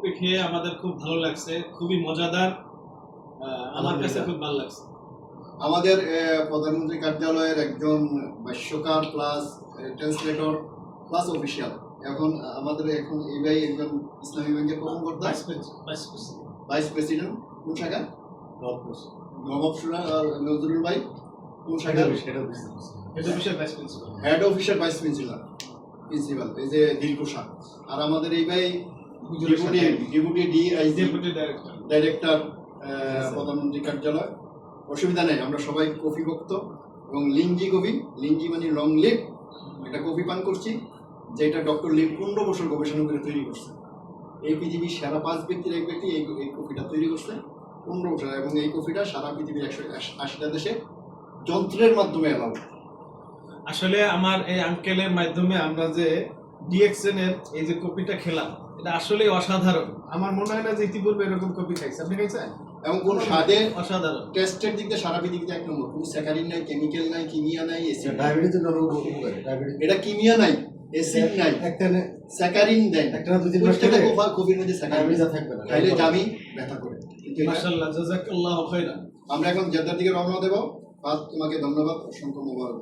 Coffee খেয়ে আমাদের খুব ভালো লাগছে, খুবই মজাদার। আমার কাছে খুব ভালো লাগছে। আমাদের প্রধানমন্ত্রী কার্যালয়ের একজন ভাষ্যকার প্লাস ট্রান্সলেটর প্লাস অফিসিয়াল আমাদের এই ভাই একজন ইসলামী ব্যাংকের কর্মকর্তা, ভাইস প্রেসিডেন্ট কোন শাখা? নবাব সুরা আর নজরুল ভাই কোন শাখা? হেড অফিসের ভাইস প্রিন্সিপাল এই যে দিলকুশা। আর আমাদের এই ভাই ডেপুটি ডাইরেক্টর প্রধানমন্ত্রী কার্যালয়। অসুবিধা নেই, আমরা সবাই কফি ভক্ত এবং লিঞ্জি মানে লং লিভ একটা কফি পান করছি, যেটা ডক্টর লিভ 15 বছর গবেষণা করে তৈরি করছে। এই পৃথিবীর সেরা 5 ব্যক্তির এক ব্যক্তি এই কফিটা তৈরি করছে 15 বছর, এবং এই কফিটা সারা পৃথিবীর 180টা দেশে যন্ত্রের মাধ্যমে এলাও। আসলে আমার এই আঙ্কেলের মাধ্যমে আমরা যে ডিএক্সএন এর এই যে কফিটা খেলাম, এটা আসলে অসাধারণ। আমার মনে হয় না যে ইতিপূর্বে এরকম কফি খাইছে। আপনি খাইছেন? এবং কোন স্বাদে অসাধারণ, টেস্টের দিক দিয়ে সারা পৃথিবীতে 1 নম্বর। কোনো স্যাকারিন নাই, কেমিক্যাল নাই, কিমিয়া নাই, অ্যাসিড। ডায়াবেটিসের জন্য এটা কিমিয়া নাই, অ্যাসিড নাই, একটানে স্যাকারিন দেয়। একটানা 2-3 মাস প্রত্যেকটা খেলে কফির মধ্যে স্যাকারিন ডায়াবেটিস থাকবে না, খাইলে জামি ব্যথা করে। মাশাআল্লাহ, জাযাকাল্লাহু খাইরান। আমরা এখন জেদ্দার দিকে রওনা দেব। তোমাকে ধন্যবাদ, অসংখ্য মোবারক।